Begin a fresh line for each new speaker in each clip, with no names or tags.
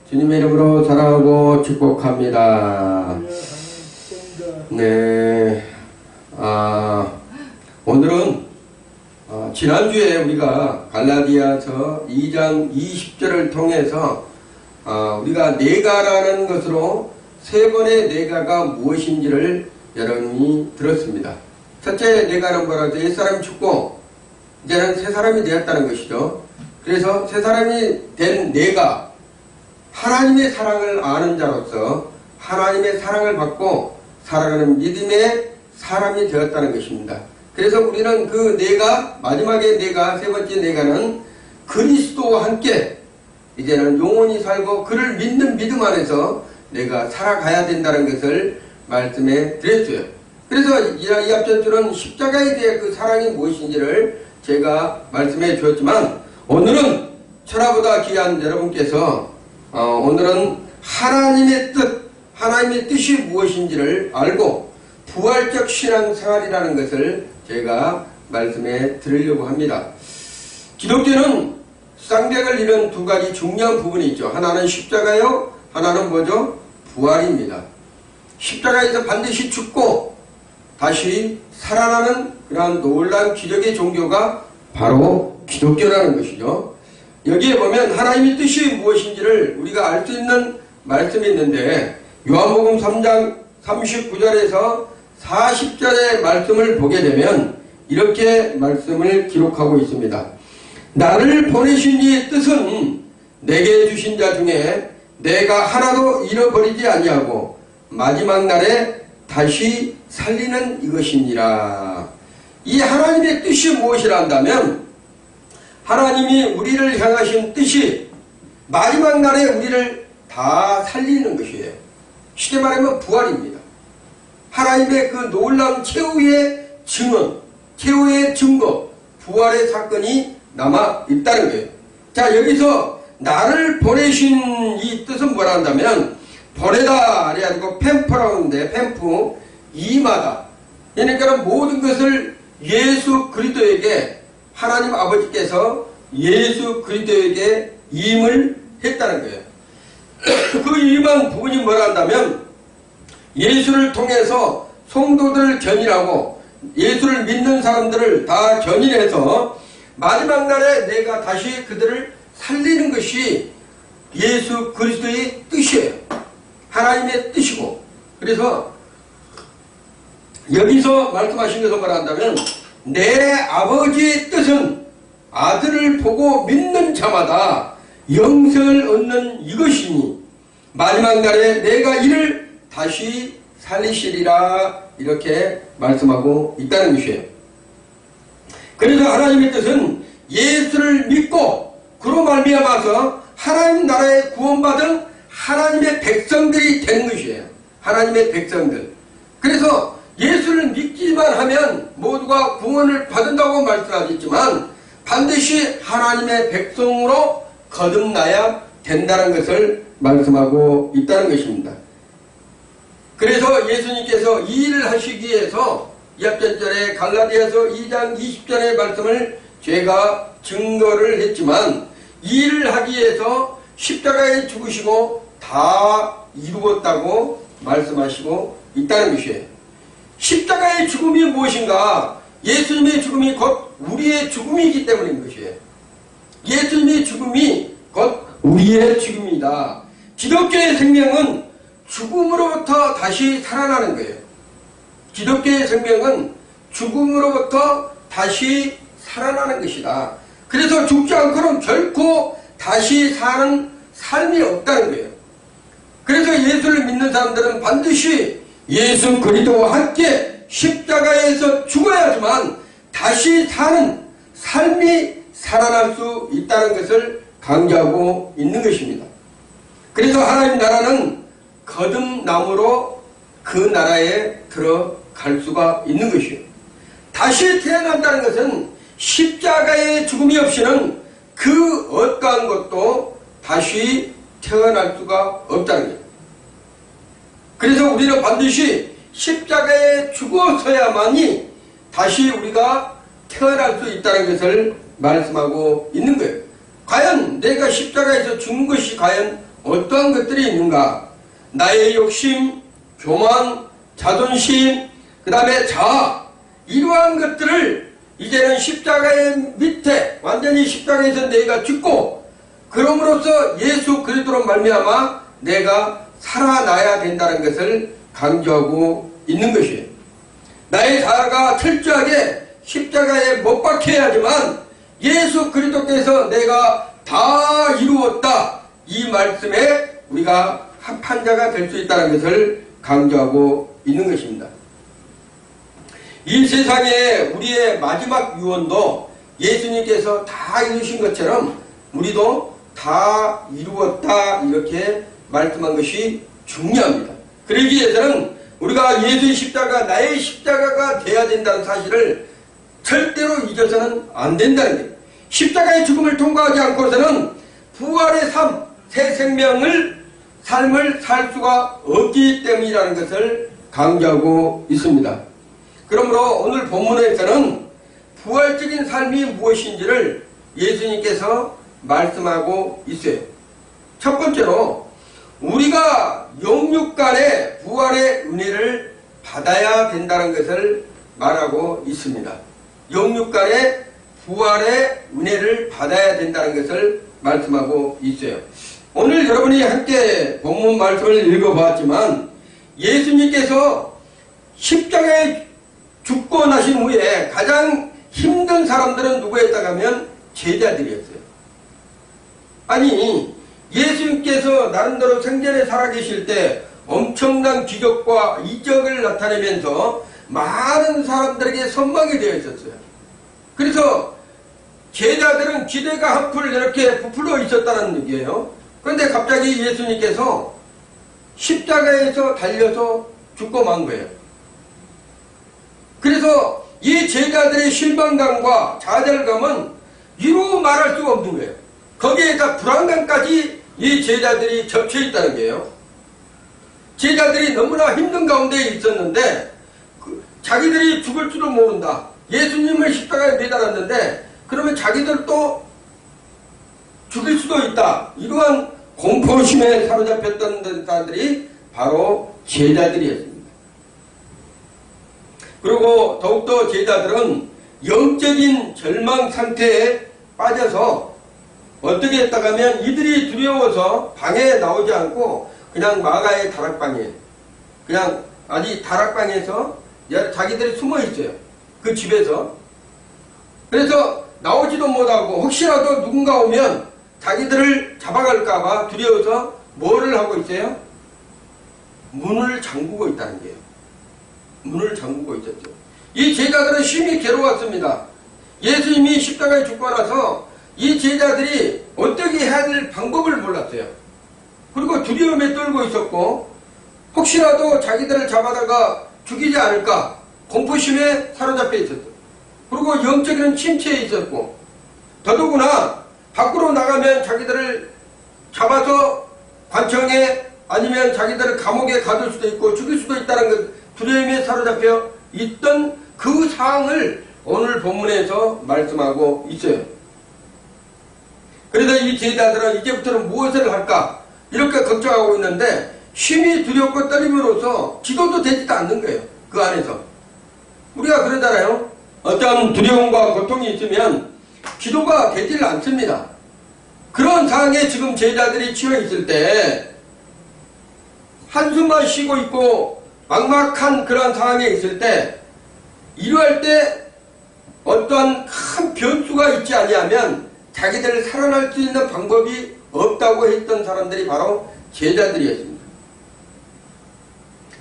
주님의 이름으로 사랑하고 축복합니다. 네, 오늘은 지난주에 우리가 갈라디아서 2장 20절을 통해서 우리가 내가라는 것으로 세 번의 내가가 무엇인지를 여러분이 들었습니다. 첫째 내가는 뭐라고 해서 옛사람이 죽고 이제는 새 사람이 되었다는 것이죠. 그래서 새 사람이 된 내가 하나님의 사랑을 아는 자로서 하나님의 사랑을 받고 살아가는 믿음의 사람이 되었다는 것입니다. 그래서 우리는 그 내가, 마지막에 내가, 세 번째 내가는 그리스도와 함께 이제는 영원히 살고 그를 믿는 믿음 안에서 내가 살아가야 된다는 것을 말씀해 드렸어요. 그래서 이 앞전 줄은 십자가에 대해 그 사랑이 무엇인지를 제가 말씀해 주었지만, 오늘은 천하보다 귀한 여러분께서 오늘은 하나님의 뜻, 하나님의 뜻이 무엇인지를 알고 부활적 신앙생활이라는 것을 제가 말씀해 드리려고 합니다. 기독교는 쌍벽을 이룬 두 가지 중요한 부분이 있죠. 하나는 십자가요, 하나는 뭐죠? 부활입니다. 십자가에서 반드시 죽고 다시 살아나는 그러한 놀라운 기적의 종교가 바로 기독교라는 것이죠. 여기에 보면 하나님의 뜻이 무엇인지를 우리가 알 수 있는 말씀이 있는데, 요한복음 3장 39절에서 40절의 말씀을 보게 되면 이렇게 말씀을 기록하고 있습니다. 나를 보내신 이의 뜻은 내게 주신 자 중에 내가 하나도 잃어버리지 아니하고 마지막 날에 다시 살리는 이것이니라. 이 하나님의 뜻이 무엇이라 한다면, 하나님이 우리를 향하신 뜻이 마지막 날에 우리를 다 살리는 것이에요. 쉽게 말하면 부활입니다. 하나님의 그 놀라운 최후의 증언, 최후의 증거, 부활의 사건이 남아 있다는 거예요. 자, 여기서 나를 보내신 이 뜻은 뭐라 한다면, 보내다 그래가지고 펜프라고 하는데, 펜프, 임하다. 그러니까 모든 것을 예수 그리스도에게, 하나님 아버지께서 예수 그리스도에게 임을 했다는 거예요. 그 임한 부분이 뭐라 한다면, 예수를 통해서 성도들을 견인하고 예수를 믿는 사람들을 다 견인해서 마지막 날에 내가 다시 그들을 살리는 것이 예수 그리스도의 뜻이에요. 하나님의 뜻이고, 그래서 여기서 말씀하신 것은 뭐라 한다면, 내 아버지의 뜻은 아들을 보고 믿는 자마다 영생을 얻는 이것이니 마지막 날에 내가 이를 다시 살리시리라, 이렇게 말씀하고 있다는 것이에요. 그래서 하나님의 뜻은 예수를 믿고 그로 말미암아서 하나님 나라에 구원받은 하나님의 백성들이 되는 것이에요. 하나님의 백성들. 그래서 예수를 믿기만 하면 모두가 구원을 받는다고 말씀하셨지만 반드시 하나님의 백성으로 거듭나야 된다는 것을 말씀하고 있다는 것입니다. 그래서 예수님께서 이 일을 하시기 위해서 이 앞전절에 갈라디아서 2장 20절의 말씀을 제가 증거를 했지만, 이 일을 하기 위해서 십자가에 죽으시고 다 이루었다고 말씀하시고 있다는 것이에요. 십자가의 죽음이 무엇인가? 예수님의 죽음이 곧 우리의 죽음이기 때문인 것이에요. 예수님의 죽음이 곧 우리의 죽음이다. 기독교의 생명은 죽음으로부터 다시 살아나는 거예요. 기독교의 생명은 죽음으로부터 다시 살아나는 것이다. 그래서 죽지 않고는 결코 다시 사는 삶이 없다는 거예요. 그래서 예수를 믿는 사람들은 반드시 예수 그리스도와 함께 십자가에서 죽어야지만 다시 사는 삶이 살아날 수 있다는 것을 강조하고 있는 것입니다. 그래서 하나님 나라는 거듭남으로 그 나라에 들어갈 수가 있는 것이에요. 다시 태어난다는 것은 십자가의 죽음이 없이는 그 어떠한 것도 다시 태어날 수가 없다는 거예요. 그래서 우리는 반드시 십자가에 죽어서야만이 다시 우리가 태어날 수 있다는 것을 말씀하고 있는 거예요. 과연 내가 십자가에서 죽은 것이 과연 어떠한 것들이 있는가? 나의 욕심, 교만, 자존심, 그 다음에 자아, 이러한 것들을 이제는 십자가의 밑에 완전히 십자가에서 내가 죽고 그럼으로써 예수 그리스도로 말미암아 내가 살아나야 된다는 것을 강조하고 있는 것이에요. 나의 자아가 철저하게 십자가에 못 박혀야지만 예수 그리스도께서 내가 다 이루었다, 이 말씀에 우리가 합한 자가 될 수 있다는 것을 강조하고 있는 것입니다. 이 세상에 우리의 마지막 유언도 예수님께서 다 이루신 것처럼 우리도 다 이루었다, 이렇게 말씀한 것이 중요합니다. 그러기 위해서는 우리가 예수의 십자가, 나의 십자가가 돼야 된다는 사실을 절대로 잊어서는 안 된다는 거예요. 십자가의 죽음을 통과하지 않고서는 부활의 삶, 새 삶을 살 수가 없기 때문이라는 것을 강조하고 있습니다. 그러므로 오늘 본문에서는 부활적인 삶이 무엇인지를 예수님께서 말씀하고 있어요. 첫 번째로 우리가 영육 간의 부활의 은혜를 받아야 된다는 것을 말하고 있습니다. 영육 간의 부활의 은혜를 받아야 된다는 것을 말씀하고 있어요. 오늘 여러분이 함께 본문 말씀을 읽어봤지만 예수님께서 십자가에 죽고 나신 후에 가장 힘든 사람들은 누구였다고 하면 제자들이었어요. 아니, 예수님께서 나름대로 생전에 살아계실 때 엄청난 기적과 이적을 나타내면서 많은 사람들에게 선망이 되어 있었어요. 그래서 제자들은 기대가 한풀 이렇게 부풀어 있었다는 얘기예요. 그런데 갑자기 예수님께서 십자가에서 달려서 죽고 만 거예요. 그래서 이 제자들의 실망감과 좌절감은 이루 말할 수가 없는 거예요. 거기에다 불안감까지 이 제자들이 겹쳐 있다는 거예요. 제자들이 너무나 힘든 가운데 있었는데 자기들이 죽을 줄도 모른다. 예수님을 십자가에 매달았는데 그러면 자기들도 죽일 수도 있다. 이러한 공포심에 사로잡혔던 사람들이 바로 제자들이었습니다. 그리고 더욱더 제자들은 영적인 절망 상태에 빠져서 어떻게 했다가 하면 이들이 두려워서 방에 나오지 않고 그냥 마가의 다락방에, 그냥 아니 다락방에서 자기들이 숨어 있어요. 그 집에서. 그래서 나오지도 못하고 혹시라도 누군가 오면 자기들을 잡아갈까봐 두려워서 뭐를 하고 있어요? 문을 잠그고 있다는 거예요. 문을 잠그고 있었죠. 이 제자들은 심히 괴로웠습니다. 예수님이 십자가에 죽고 나서 이 제자들이 어떻게 해야 될 방법을 몰랐어요. 그리고 두려움에 떨고 있었고 혹시라도 자기들을 잡아다가 죽이지 않을까 공포심에 사로잡혀 있었죠. 그리고 영적인 침체에 있었고 더더구나 밖으로 나가면 자기들을 잡아서 관청에 아니면 자기들을 감옥에 가둘 수도 있고 죽일 수도 있다는 것, 두려움에 사로잡혀 있던 그 상황을 오늘 본문에서 말씀하고 있어요. 그래서 이 제자들은 이제부터는 무엇을 할까 이렇게 걱정하고 있는데 심히 두렵고 떨림으로써 기도도 되지도 않는 거예요. 그 안에서 우리가 그러잖아요. 어떤 두려움과 고통이 있으면 기도가 되질 않습니다. 그런 상황에 지금 제자들이 처해 있을 때 한숨만 쉬고 있고 막막한 그런 상황에 있을 때 이러할 때 어떤 큰 변수가 있지 아니하면 자기들을 살아날 수 있는 방법이 없다고 했던 사람들이 바로 제자들이었습니다.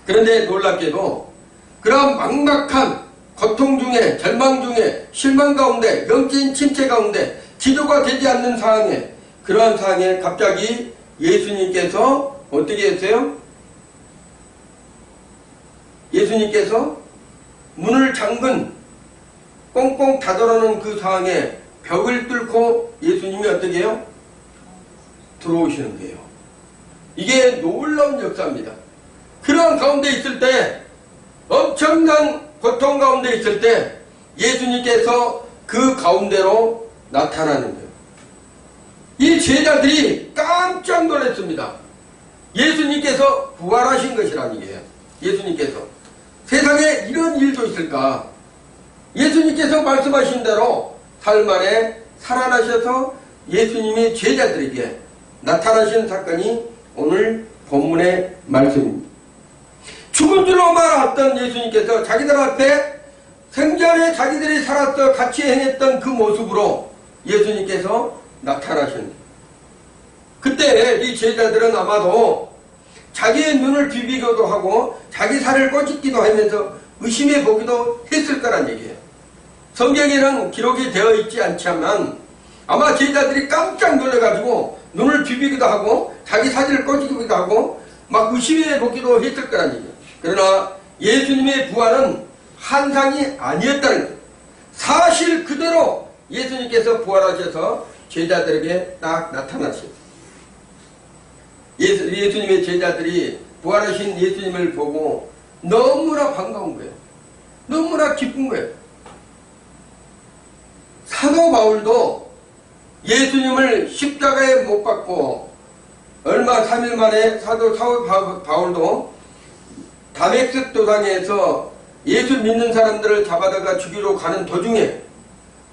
그런데 놀랍게도 그런 막막한 고통 중에 절망 중에 실망 가운데 영적인 침체 가운데 기도가 되지 않는 상황에 그러한 상황에 갑자기 예수님께서 어떻게 했어요? 예수님께서 문을 잠근 꽁꽁 닫아놓은 그 상황에 벽을 뚫고 예수님이 어떻게 해요? 들어오시는 거예요. 이게 놀라운 역사입니다. 그런 가운데 있을 때 엄청난 고통 가운데 있을 때 예수님께서 그 가운데로 나타나는 거예요. 이 제자들이 깜짝 놀랐습니다. 예수님께서 부활하신 것이라는 얘기예요. 예수님께서. 세상에 이런 일도 있을까? 예수님께서 말씀하신 대로 사흘 만에 살아나셔서 예수님이 제자들에게 나타나신 사건이 오늘 본문의 말씀입니다. 죽은 줄로 말았던 예수님께서 자기들 앞에 생전에 자기들이 살았던 같이 행했던 그 모습으로 예수님께서 나타나신. 그때 이 제자들은 아마도 자기의 눈을 비비기도 하고 자기 살을 꼬집기도 하면서 의심해 보기도 했을 거란 얘기예요. 성경에는 기록이 되어 있지 않지만 아마 제자들이 깜짝 놀라가지고 눈을 비비기도 하고 자기 사진을 꼬집기도 하고 막 의심해 보기도 했을 거란 얘기예요. 그러나 예수님의 부활은 환상이 아니었다는 거예요. 사실 그대로 예수님께서 부활하셔서 제자들에게 딱 나타나셨어요. 예수님의 제자들이 부활하신 예수님을 보고 너무나 반가운 거예요. 너무나 기쁜 거예요. 사도 바울도 예수님을 십자가에 못 박고 얼마 3일 만에 사도 바울도 다메섹 도상에서 예수 믿는 사람들을 잡아다가 죽이러 가는 도중에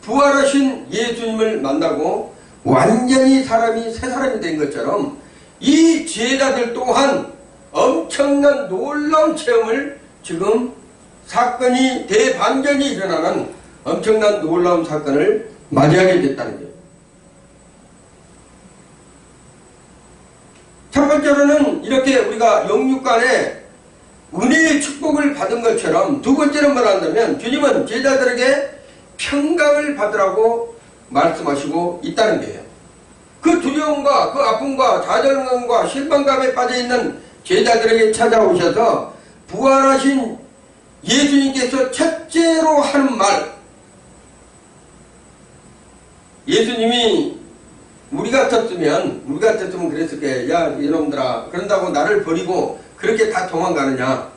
부활하신 예수님을 만나고 완전히 사람이 새 사람이 된 것처럼 이 제자들 또한 엄청난 놀라운 체험을 지금 사건이 대반전이 일어나는 엄청난 놀라운 사건을 맞이하게 됐다는 거예요. 첫 번째로는 이렇게 우리가 영육간에 은혜의 축복을 받은 것처럼 두 번째는 뭐라냐면 주님은 제자들에게 평강을 받으라고 말씀하시고 있다는 거예요. 그 두려움과 그 아픔과 좌절감과 실망감에 빠져있는 제자들에게 찾아오셔서 부활하신 예수님께서 첫째로 하는 말, 예수님이 우리 같았으면 그랬을 거예요. 야 이놈들아, 그런다고 나를 버리고 그렇게 다 도망가느냐,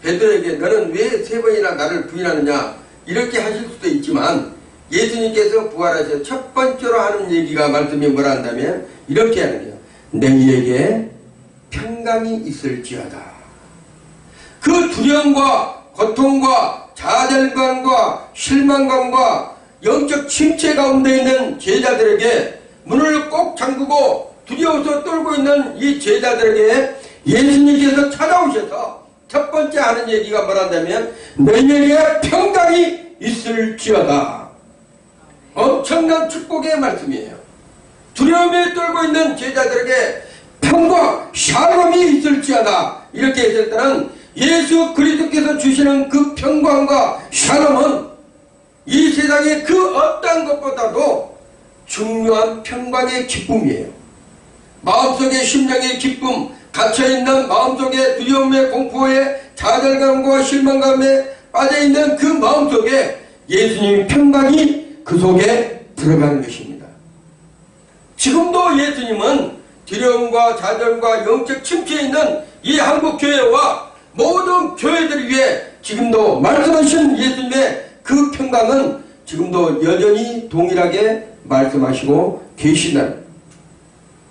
베드로에게 너는 왜 3번이나 나를 부인하느냐, 이렇게 하실 수도 있지만 예수님께서 부활하셔서 첫 번째로 하는 얘기가 말씀이 뭐라 한다면 이렇게 하는 거예요. 너희에게 평강이 있을지어다. 그 두려움과 고통과 좌절감과 실망감과 영적 침체 가운데 있는 제자들에게 문을 꼭 잠그고 두려워서 떨고 있는 이 제자들에게 예수님께서 찾아오셔서 첫 번째 하는 얘기가 뭐란다면 너희에게 평강이 있을지어다. 엄청난 축복의 말씀이에요. 두려움에 떨고 있는 제자들에게 평과 샬롬이 있을지어다. 이렇게 했을 때는 예수 그리스도께서 주시는 그 평강과 샬롬은 이 세상의 그 어떤 것보다도 중요한 평강의 기쁨이에요. 마음속의 심령의 기쁨, 갇혀있는 마음속의 두려움의 공포에 좌절감과 실망감에 빠져있는 그 마음속에 예수님의 평강이 그 속에 들어가는 것입니다. 지금도 예수님은 두려움과 좌절과 영적 침체에 있는 이 한국교회와 모든 교회들을 위해 지금도 말씀하신 예수님의 그 평강은 지금도 여전히 동일하게 말씀하시고 계시다는.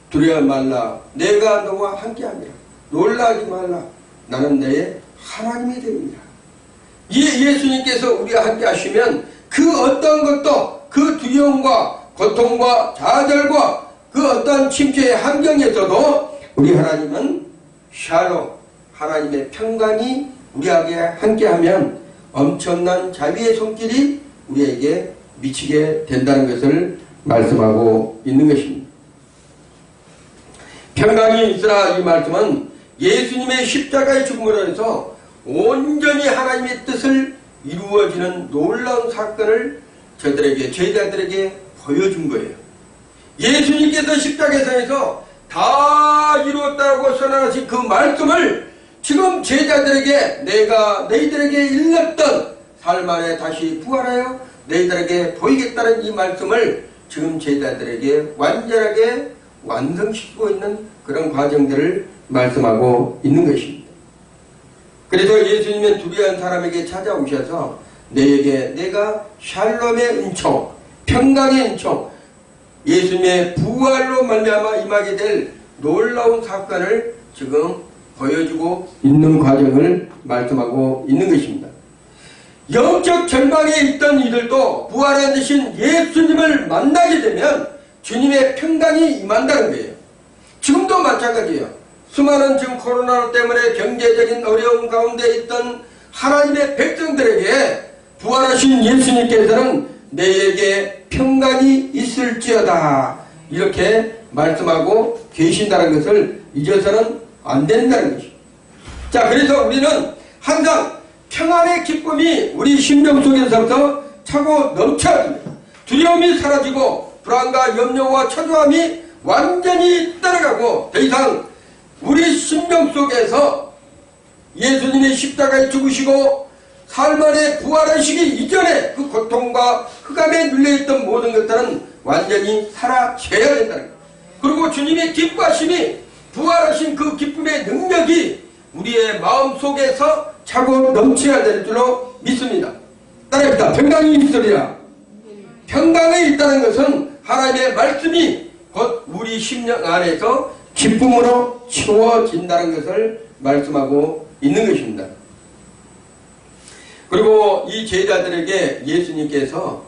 두려워 말라, 내가 너와 함께함이라. 놀라지 말라, 나는 너의 하나님이 됩니다. 예수님께서 우리와 함께 하시면 그 어떤 것도 그 두려움과 고통과 좌절과 그 어떤 침체의 환경에서도 우리 하나님은 샬롬, 하나님의 평강이 우리에게 함께하면 엄청난 자비의 손길이 우리에게 미치게 된다는 것을 말씀하고 있는 것입니다. 평강이 있으라, 이 말씀은 예수님의 십자가의 죽음으로 해서 온전히 하나님의 뜻을 이루어지는 놀라운 사건을 저들에게, 제자들에게 보여준 거예요. 예수님께서 십자가에서 다 이루었다고 선언하신 그 말씀을 지금 제자들에게 내가 너희들에게 일렀던 삶 안에 다시 부활하여 너희들에게 보이겠다는 이 말씀을 지금 제자들에게 완전하게 완성시키고 있는 그런 과정들을 말씀하고 있는 것입니다. 그래서 예수님은 두려워한 사람에게 찾아오셔서 너에게 내가 샬롬의 은총, 평강의 은총, 예수님의 부활로 말미암아 임하게 될 놀라운 사건을 지금 보여주고 있는 과정을 말씀하고 있는 것입니다. 영적 절망에 있던 이들도 부활한 되신 예수님을 만나게 되면 주님의 평강이 임한다는 거예요. 지금도 마찬가지예요. 수많은 지금 코로나 때문에 경제적인 어려움 가운데 있던 하나님의 백성들에게 부활하신 예수님께서는 너희에게 평강이 있을지어다 이렇게 말씀하고 계신다는 것을 잊어서는 안 된다는 것이죠. 자, 그래서 우리는 항상 평안의 기쁨이 우리 심령 속에서부터 차고 넘쳐야 됩니다. 두려움이 사라지고 불안과 염려와 초조함이 완전히 떠나가고 더 이상 우리 심령 속에서 예수님의 십자가에 죽으시고 삶 안에 부활하시기 이전에 그 고통과 흑암에 눌려있던 모든 것들은 완전히 사라져야 된다는 거예요. 그리고 주님의 기뻐하심이 부활하신 그 기쁨의 능력이 우리의 마음 속에서 차고 넘쳐야 될 줄로 믿습니다. 따라합니다. 평강이 있으리라. 평강에 있다는 것은 하나님의 말씀이 곧 우리 심령 안에서 기쁨으로 채워진다는 것을 말씀하고 있는 것입니다. 그리고 이 제자들에게 예수님께서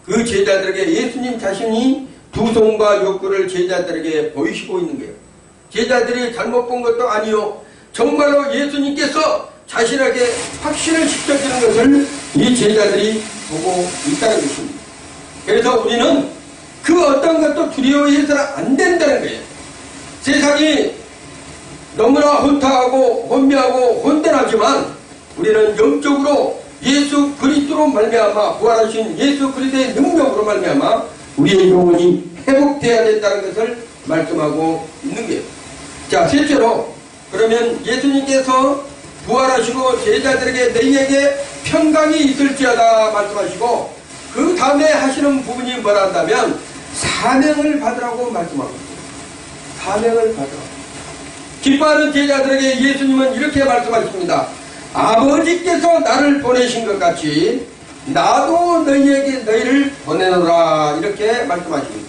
그 제자들에게 예수님 자신이 두 손과 욕구를 제자들에게 보이시고 있는 거예요. 제자들이 잘못 본 것도 아니요. 정말로 예수님께서 자신에게 확신을 시켜주는 것을 이 제자들이 보고 있다는 것입니다. 그래서 우리는 그 어떤 것도 두려워해서는 안 된다는 거예요. 세상이 너무나 혼탁하고 혼미하고 혼돈하지만 우리는 영적으로 예수 그리스도로 말미암아 부활하신 예수 그리스도의 능력으로 말미암아 우리의 영혼이 회복되어야 된다는 것을 말씀하고 있는 거예요. 자, 실제로 그러면 예수님께서 부활하시고 제자들에게 너희에게 평강이 있을지어다 말씀하시고 그 다음에 하시는 부분이 뭐라 한다면 사명을 받으라고 말씀하고 있습니다. 사명을 받으라. 기뻐하는 제자들에게 예수님은 이렇게 말씀하십니다. 아버지께서 나를 보내신 것 같이 나도 너희에게 너희를 보내노라 이렇게 말씀하십니다.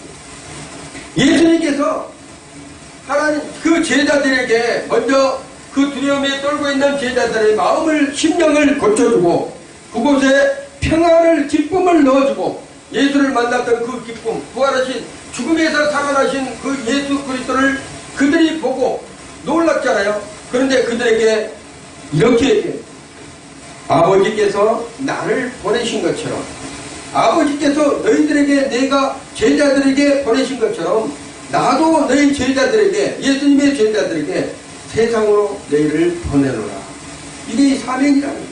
예수님께서 하나님 그 제자들에게 먼저 그 두려움에 떨고 있는 제자들의 마음을 심령을 고쳐주고 그곳에 평안을 기쁨을 넣어주고 예수를 만났던 그 기쁨 부활하신 죽음에서 살아나신 그 예수 그리스도를 그들이 보고 놀랐잖아요. 그런데 그들에게 이렇게 얘기해요. 아버지께서 나를 보내신 것처럼 아버지께서 너희들에게 내가 제자들에게 보내신 것처럼 나도 너희 제자들에게 예수님의 제자들에게 세상으로 너희를 보내노라. 이게 사명이라는 거예요.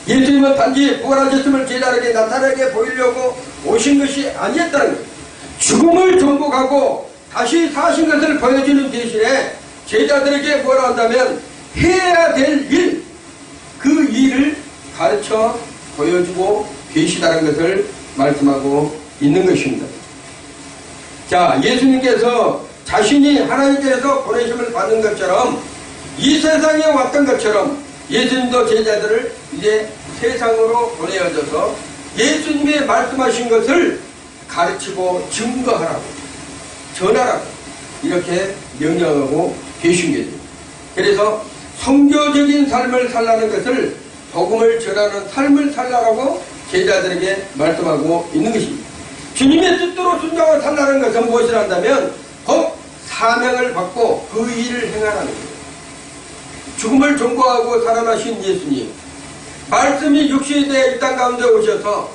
예수님은 단지 부활하셨음을 제자들에게 나타나게 보이려고 오신 것이 아니었다는 거예요. 죽음을 정복하고 다시 사신 것을 보여주는 대신에 제자들에게 뭐라 한다면 해야 될 일, 그 일을 가르쳐 보여주고 계시다는 것을 말씀하고 있는 것입니다. 자, 예수님께서 자신이 하나님께서 보내심을 받은 것처럼 이 세상에 왔던 것처럼 예수님도 제자들을 이제 세상으로 보내어져서 예수님의 말씀하신 것을 가르치고 증거하라고 전하라고 이렇게 명령하고 계신 거죠. 그래서 성교적인 삶을 살라는 것을 복음을 전하는 삶을 살라라고 제자들에게 말씀하고 있는 것입니다. 주님의 뜻대로 순종을 살라는 것은 무엇이라 한다면 곧 사명을 받고 그 일을 행하라는 거예요. 죽음을 종고하고 살아나신 예수님 말씀이 육신이 되어 이 땅 가운데 오셔서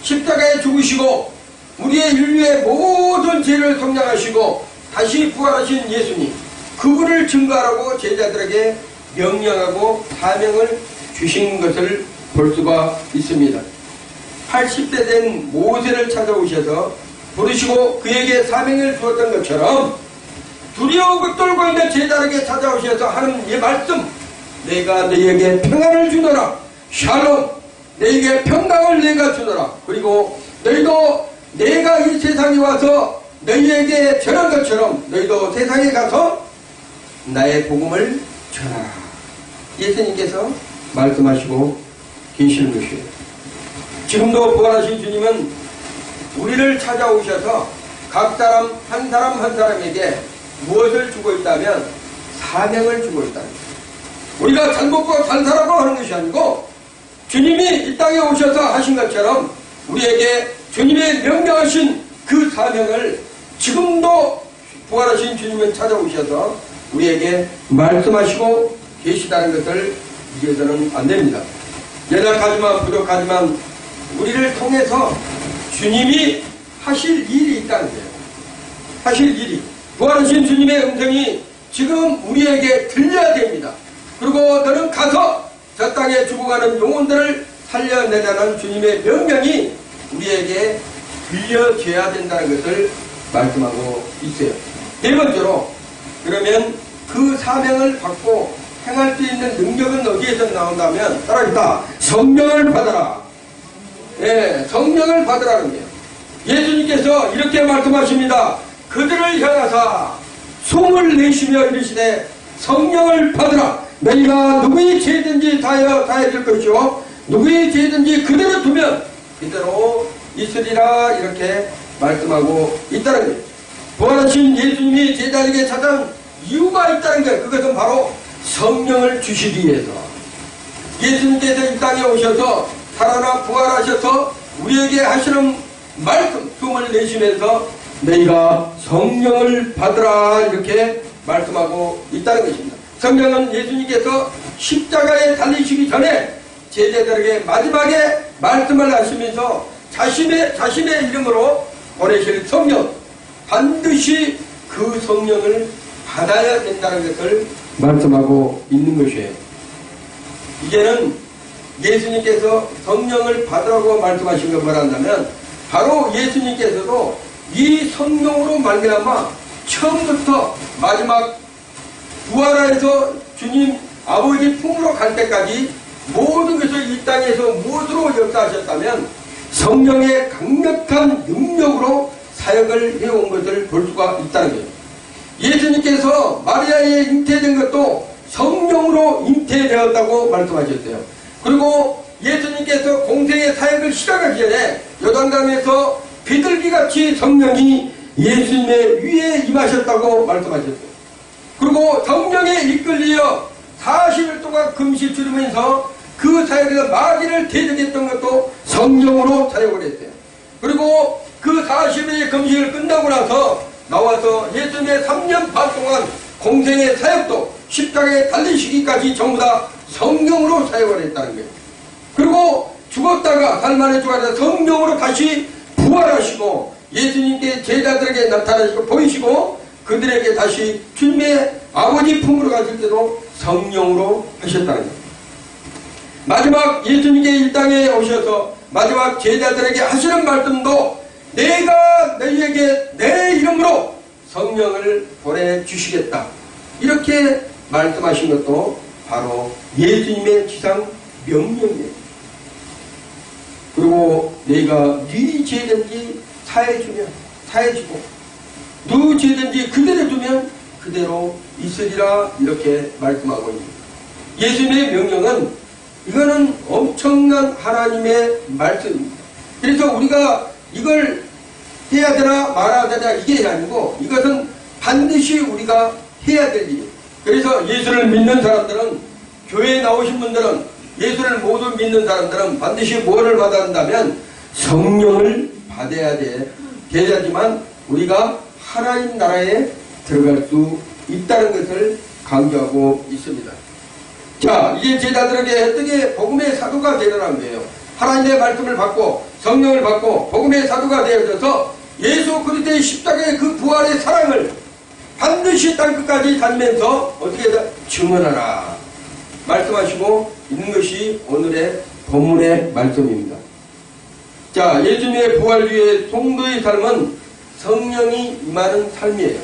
십자가에 죽으시고 우리의 인류의 모든 죄를 속량하시고 다시 부활하신 예수님 그분을 증거하라고 제자들에게 명령하고 사명을 주신 것을 볼 수가 있습니다. 80대 된 모세를 찾아오셔서 부르시고 그에게 사명을 주었던 것처럼 두려움을 떨고 있는 제자에게 찾아오셔서 하는 이 말씀 내가 너희에게 평안을 주노라 샬롬 너희에게 평강을 내가 주노라 그리고 너희도 내가 이 세상에 와서 너희에게 전한 것처럼 너희도 세상에 가서 나의 복음을 전하라 예수님께서 말씀하시고 계시는 것이에요. 지금도 부활하신 주님은 우리를 찾아오셔서 각 사람 한 사람에게 무엇을 주고 있다면 사명을 주고 있다. 우리가 잘 먹고 잘 살라고 하는 것이 아니고 주님이 이 땅에 오셔서 하신 것처럼 우리에게 주님의 명령하신 그 사명을 지금도 부활하신 주님은 찾아오셔서 우리에게 말씀하시고 계시다는 것을 잊어서는 안 됩니다. 연약하지만 부족하지만 우리를 통해서 주님이 하실 일이 있다는 거예요. 하실 일이. 부활하신 주님의 음성이 지금 우리에게 들려야 됩니다. 그리고 너는 가서 저 땅에 죽어가는 영혼들을 살려내자는 주님의 명령이 우리에게 들려져야 된다는 것을 말씀하고 있어요. 네 번째로, 그러면 그 사명을 받고 행할 수 있는 능력은 어디에서 나온다면, 따라합니다. 성령을 받아라. 예, 성령을 받으라는 거예요. 예수님께서 이렇게 말씀하십니다. 그들을 향하사 숨을 내쉬며 이르시되 성령을 받으라. 너희가 누구의 죄든지 다해줄 것이요 누구의 죄든지 그대로 두면 그대로 있으리라. 이렇게 말씀하고 있다는 거예요. 부활하신 예수님이 제자에게 찾아온 이유가 있다는 거예요. 그것은 바로 성령을 주시기 위해서. 예수님께서 이 땅에 오셔서 살아나 부활하셔서 우리에게 하시는 말씀, 숨을 내쉬면서 너희가 성령을 받으라. 이렇게 말씀하고 있다는 것입니다. 성령은 예수님께서 십자가에 달리시기 전에 제자들에게 마지막에 말씀을 하시면서 자신의 이름으로 보내실 성령, 반드시 그 성령을 받아야 된다는 것을 말씀하고 있는 것이에요. 이제는 예수님께서 성령을 받으라고 말씀하신 건 뭐란다면 바로 예수님께서도 이 성령으로 말미암아 처음부터 마지막 부활해서 주님 아버지 품으로 갈 때까지 모든 것을 이 땅에서 무엇으로 역사하셨다면 성령의 강력한 능력으로 사역을 해온 것을 볼 수가 있다는 거예요. 예수님께서 마리아에 잉태된 것도 성령으로 잉태되었다고 말씀하셨어요. 그리고 예수님께서 공생의 사역을 시작하기 전에 요단강에서 비둘기같이 성령이 예수님의 위에 임하셨다고 말씀하셨어요. 그리고 성령에 이끌리어 40일 동안 금시 주르면서 그 사역에서 마귀를 대적했던 것도 성령으로 사역을 했어요. 그리고 그 40일의 금식을 끝나고 나서 나와서 예수님의 3년 반 동안 공생의 사역도 십자가에 달리시기까지 전부 다 성령으로 사역을 했다는 거예요. 그리고 죽었다가 살만에 죽어서 성령으로 다시 부활하시고 예수님께 제자들에게 나타나시고 보이시고 그들에게 다시 주님의 아버지 품으로 가실 때도 성령으로 하셨다는 거예요. 마지막 예수님께 이 땅에 오셔서 마지막 제자들에게 하시는 말씀도 내가 너희에게 내 이름으로 성령을 보내주시겠다. 이렇게 말씀하신 것도 바로 예수님의 지상 명령이에요. 그리고 너희가 네 죄든지 사해주면 사해주고 누구 죄든지 그대로 두면 그대로 있으리라. 이렇게 말씀하고 있습니다. 예수님의 명령은 이거는 엄청난 하나님의 말씀입니다. 그래서 우리가 이걸 해야 되나 말아야 되나 이게 아니고 이것은 반드시 우리가 해야 될 일이에요. 그래서 예수를 믿는 사람들은, 교회에 나오신 분들은, 예수를 모두 믿는 사람들은 반드시 뭐를 받아야 한다면 성령을 받아야 돼야지만 우리가 하나님 나라에 들어갈 수 있다는 것을 강조하고 있습니다. 자, 이제 제자들에게 어떻게 복음의 사도가 되려는 거예요. 하나님의 말씀을 받고 성령을 받고 복음의 사도가 되어져서 예수 그리스도의 십자가의 그 부활의 사랑을 반드시 땅끝까지 달면서 어떻게 증언하라 말씀하시고 있는 것이 오늘의 본문의 말씀입니다. 자, 예수님의 부활 뒤에 성도의 삶은 성령이 임하는 삶이에요.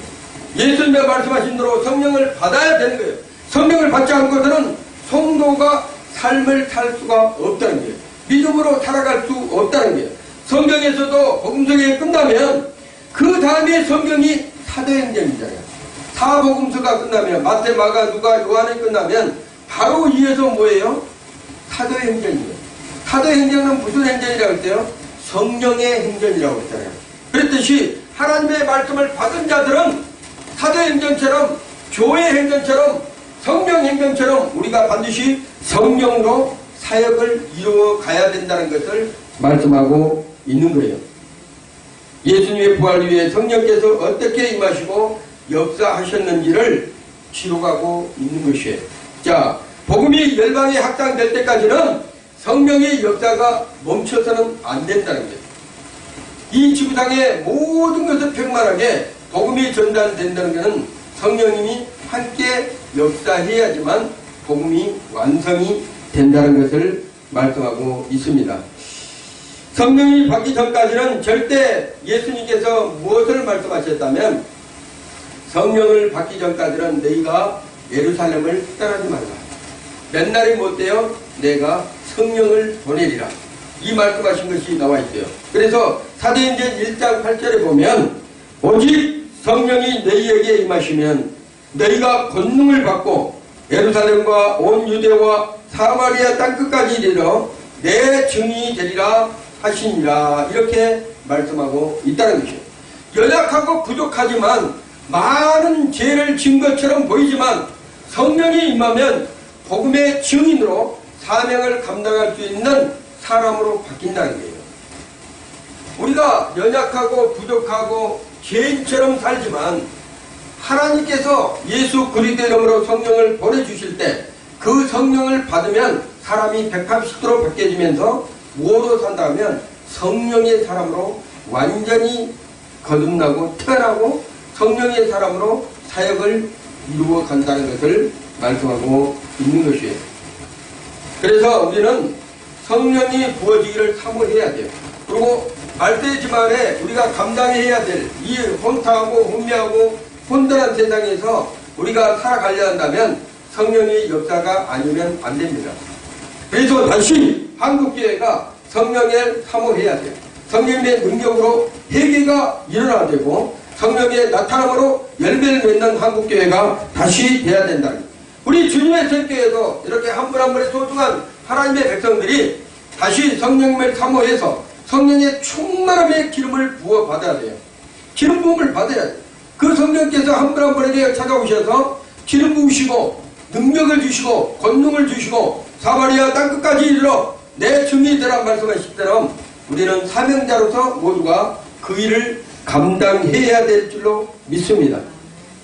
예수님의 말씀하신 대로 성령을 받아야 되는 거예요. 성령을 받지 않고서는 성도가 삶을 살 수가 없다는 거예요. 믿음으로 살아갈 수 없다는 거예요. 성경에서도 복음서가 끝나면 그 다음에 성경이 사도행전이잖아요. 사복음서가 끝나면 마태, 마가, 누가, 요한이 끝나면 바로 이어서 뭐예요? 사도행전이에요. 사도행전은 무슨 행전이라고 했어요? 성령의 행전이라고 했잖아요. 그랬듯이 하나님의 말씀을 받은 자들은 사도행전처럼 교회 행전처럼 성령 행전처럼 우리가 반드시 성령으로 사역을 이루어 가야 된다는 것을 말씀하고 있는 거예요. 예수님의 부활을 위해 성령께서 어떻게 임하시고 역사하셨는지를 기록하고 있는 것이에요. 자, 복음이 열방에 확장될 때까지는 성령의 역사가 멈춰서는 안 된다는 거예요. 이 지구상의 모든 것을 평만하게 복음이 전달된다는 것은 성령님이 함께 역사해야지만 복음이 완성이 된다는 것을 말씀하고 있습니다. 성령이 받기 전까지는 절대 예수님께서 무엇을 말씀하셨다면 성령을 받기 전까지는 너희가 예루살렘을 떠나지 말라. 몇 날이 못 되어 내가 성령을 보내리라. 이 말씀하신 것이 나와 있어요. 그래서 사도행전 1장 8절에 보면 오직 성령이 너희에게 임하시면 너희가 권능을 받고 예루살렘과 온 유대와 사마리아 땅끝까지 이르러 내 증인이 되리라 하시니라. 이렇게 말씀하고 있다는 것이에요. 연약하고 부족하지만 많은 죄를 진 것처럼 보이지만 성령이 임하면 복음의 증인으로 사명을 감당할 수 있는 사람으로 바뀐다는 거예요. 우리가 연약하고 부족하고 죄인처럼 살지만 하나님께서 예수 그리스도의 이름으로 성령을 보내주실 때 그 성령을 받으면 사람이 180도로 바뀌어지면서 뭐로 산다 하면 성령의 사람으로 완전히 거듭나고 태어나고 성령의 사람으로 사역을 이루어 간다는 것을 말씀하고 있는 것이에요. 그래서 우리는 성령이 부어지기를 사모해야 돼요. 그리고 말세지만에 우리가 감당해야 될 이 혼탁하고 혼미하고 혼돈한 세상에서 우리가 살아가려 한다면 성령의 역사가 아니면 안 됩니다. 그래서 다시 한국교회가 성령을 사모해야 돼요. 성령의 능력으로 회개가 일어나야 되고 성령의 나타남으로 열매를 맺는 한국교회가 다시 돼야 된다. 우리 주님의 설교에도 이렇게 한 분 한 분의 소중한 하나님의 백성들이 다시 성령님을 사모해서 성령의 충만함의 기름을 부어 받아야 돼요. 기름 부음을 받아야 돼요. 그 성령께서 한 분 한 분에게 찾아오셔서 기름 부으시고 능력을 주시고 권능을 주시고 사마리아 땅끝까지 이르러 내 증인이 되라 말씀하실 때는 우리는 사명자로서 모두가 그 일을 감당해야 될 줄로 믿습니다.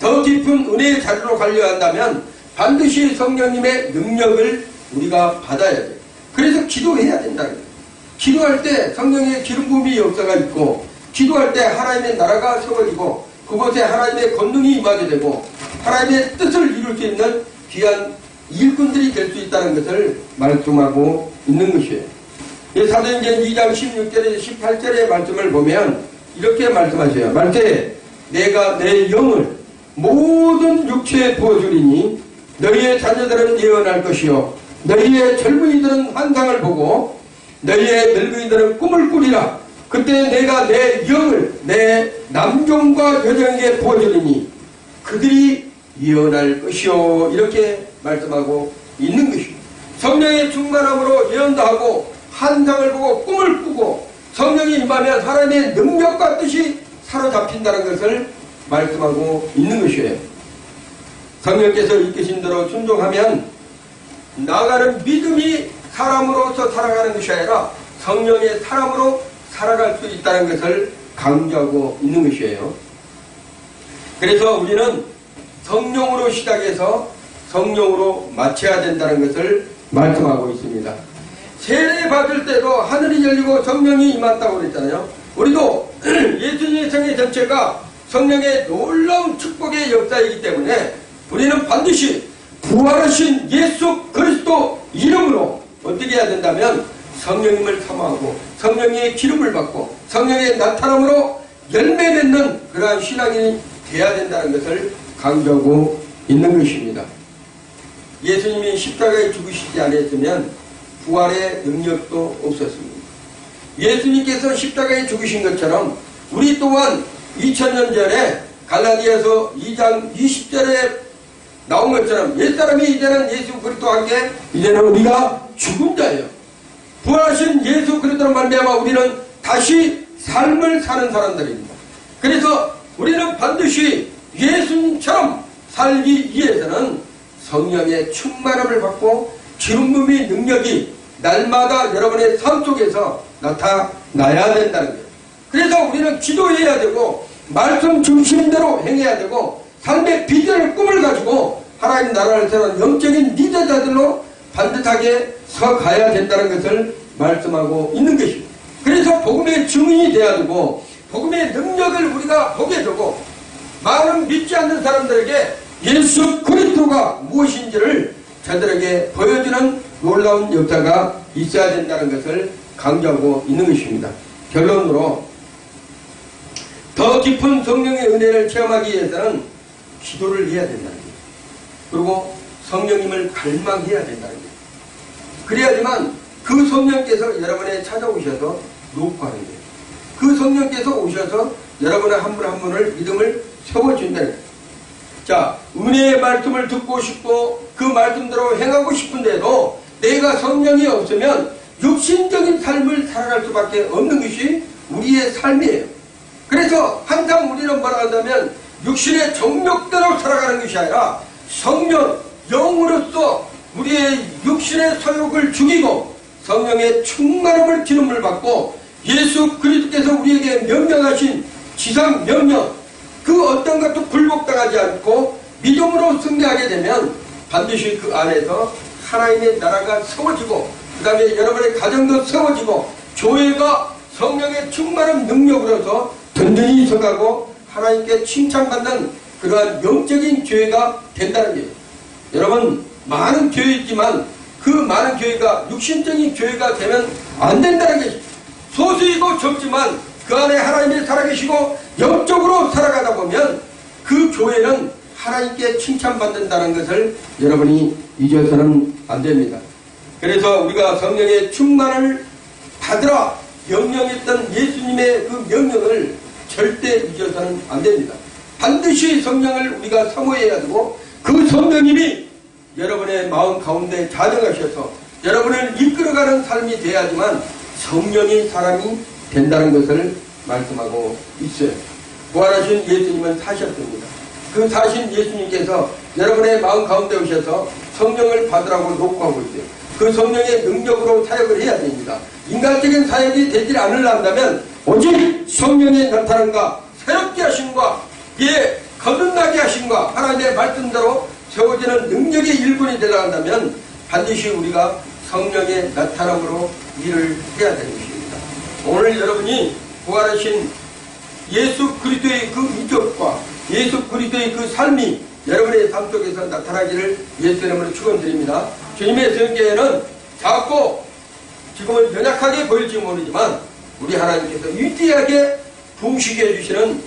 더 깊은 은혜의 자리로 가려 한다면 반드시 성령님의 능력을 우리가 받아야 돼요. 그래서 기도해야 된다는 거예요. 기도할 때 성령의 기름 부음이 역사가 있고 기도할 때 하나님의 나라가 세워지고 그곳에 하나님의 권능이 임하게 되고 하나님의 뜻을 이룰 수 있는 귀한 일꾼들이 될 수 있다는 것을 말씀하고 있는 것이에요. 사도행전 2장 16절에서 18절의 말씀을 보면 이렇게 말씀하셔요. 말세 내가 내 영을 모든 육체에 부어주리니 너희의 자녀들은 예언할 것이요 너희의 젊은이들은 환상을 보고 너희의 늙은이들은 꿈을 꾸리라. 그때 내가 내 영을 내 남종과 여종에게 부어주리니 그들이 예언할 것이요. 이렇게 말씀하고 있는 것입니다. 성령의 충만함으로 예언도 하고 환상을 보고 꿈을 꾸고 성령이 임하면 하나님의 능력과 뜻이 사로잡힌다는 것을 말씀하고 있는 것이에요. 성령께서 이끄신 대로 순종하면 나아가는 믿음이 사람으로서 살아가는 것이 아니라 성령의 사람으로 살아갈 수 있다는 것을 강조하고 있는 것이에요. 그래서 우리는 성령으로 시작해서 성령으로 마쳐야 된다는 것을 말씀하고 있습니다. 세례 받을 때도 하늘이 열리고 성령이 임한다고 그랬잖아요. 우리도 예수님의 성의 전체가 성령의 놀라운 축복의 역사이기 때문에 우리는 반드시 부활하신 예수 그리스도 이름으로 어떻게 해야 된다면 성령님을 사모하고 성령의 기름을 받고 성령의 나타남으로 열매 맺는 그러한 신앙이 되어야 된다는 것을 강조하고 있는 것입니다. 예수님이 십자가에 죽으시지 않았으면 부활의 능력도 없었습니다. 예수님께서 십자가에 죽으신 것처럼 우리 또한 2000년 전에 갈라디아서 2장 20절에 나온 것처럼 옛사람이 이제는 예수 그리스도와 함께 이제는 우리가 죽은 자예요. 부활하신 예수 그리스도로 말미암아 우리는 다시 삶을 사는 사람들입니다. 그래서 우리는 반드시 예수님처럼 살기 위해서는 성령의 충만함을 받고 기름 부음의 능력이 날마다 여러분의 삶 속에서 나타나야 된다는 거예요. 그래서 우리는 기도해야 되고 말씀 중심대로 행해야 되고 삶의 비전을 꿈을 가지고 하나님 나라를 세우는 영적인 리더자들로 반듯하게 서가야 된다는 것을 말씀하고 있는 것입니다. 그래서 복음의 증인이 되어야 되고 복음의 능력을 우리가 보게 되고 많은 믿지 않는 사람들에게 예수 그리스도가 무엇인지를 저들에게 보여주는 놀라운 역사가 있어야 된다는 것을 강조하고 있는 것입니다. 결론으로 더 깊은 성령의 은혜를 체험하기 위해서는 기도를 해야 된다는 거예요. 그리고 성령님을 갈망해야 된다는 거예요. 그래야지만 그 성령께서 여러분에 찾아오셔서 녹화하는 거예요. 그 성령께서 오셔서 여러분의 한 분 한 분을 믿음을 세워준다는 거예요. 자, 은혜의 말씀을 듣고 싶고 그 말씀대로 행하고 싶은데도 내가 성령이 없으면 육신적인 삶을 살아갈 수밖에 없는 것이 우리의 삶이에요. 그래서 항상 우리는 뭐라 한다면 육신의 정욕대로 살아가는 것이 아니라 성령, 영으로서 우리의 육신의 소욕을 죽이고 성령의 충만함을 기름을 받고 예수 그리스도께서 우리에게 명령하신 지상 명령 그 어떤 것도 굴복당하지 않고 믿음으로 승리하게 되면 반드시 그 안에서 하나님의 나라가 세워지고 그 다음에 여러분의 가정도 세워지고 교회가 성령의 충만한 능력으로서 든든히 서가고 하나님께 칭찬받는 그러한 영적인 교회가 된다는 거예요. 여러분 많은 교회 있지만 그 많은 교회가 육신적인 교회가 되면 안 된다는 것이 소수이고 적지만 그 안에 하나님이 살아계시고 영적으로 살아가다 보면 그 교회는 하나님께 칭찬받는다는 것을 여러분이 잊어서는 안 됩니다. 그래서 우리가 성령의 충만을 받으라 명령했던 예수님의 그 명령을 절대 잊어서는 안 됩니다. 반드시 성령을 우리가 사모해야 되고 그 성령님이 여러분의 마음 가운데 자정하셔서 여러분을 이끌어가는 삶이 돼야지만 성령의 사람이 된다는 것을 말씀하고 있어요. 부활하신 예수님은 사셨습니다. 그 사신 예수님께서 여러분의 마음 가운데 오셔서 성령을 받으라고 녹화하고 있어요. 그 성령의 능력으로 사역을 해야 됩니다. 인간적인 사역이 되지 않으려면 오직 성령의 나타남과 새롭게 하심과 거듭나게 하심과 하나님의 말씀대로 세워지는 능력의 일꾼이 되려 한다면 반드시 우리가 성령의 나타남으로 일을 해야 되는 것입니다. 오늘 여러분이 부활하신 예수 그리스도의 그 이적과 예수 그리스도의 그 삶이 여러분의 삶 속에서 나타나기를 예수 이름으로 축원드립니다. 주님의 성경에는 작고 지금은 연약하게 보일지 모르지만 우리 하나님께서 위대하게 부흥시켜 주시는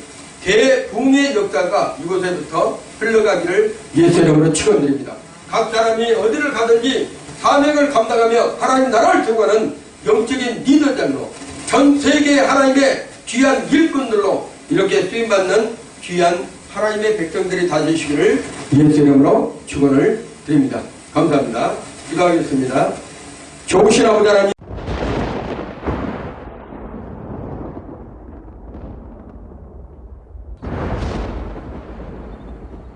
대붕의 역사가 이곳에부터 흘러가기를 예수 이름으로 축원드립니다. 각 사람이 어디를 가든지 사명을 감당하며 하나님 나라를 세우는 영적인 리더들로 전 세계 하나님의 귀한 일꾼들로 이렇게 쓰임받는 귀한 하나님의 백성들이 다 되시기를 예수 이름으로 축원을 드립니다. 감사합니다. 기도하겠습니다. 좋으신 아버지 하나님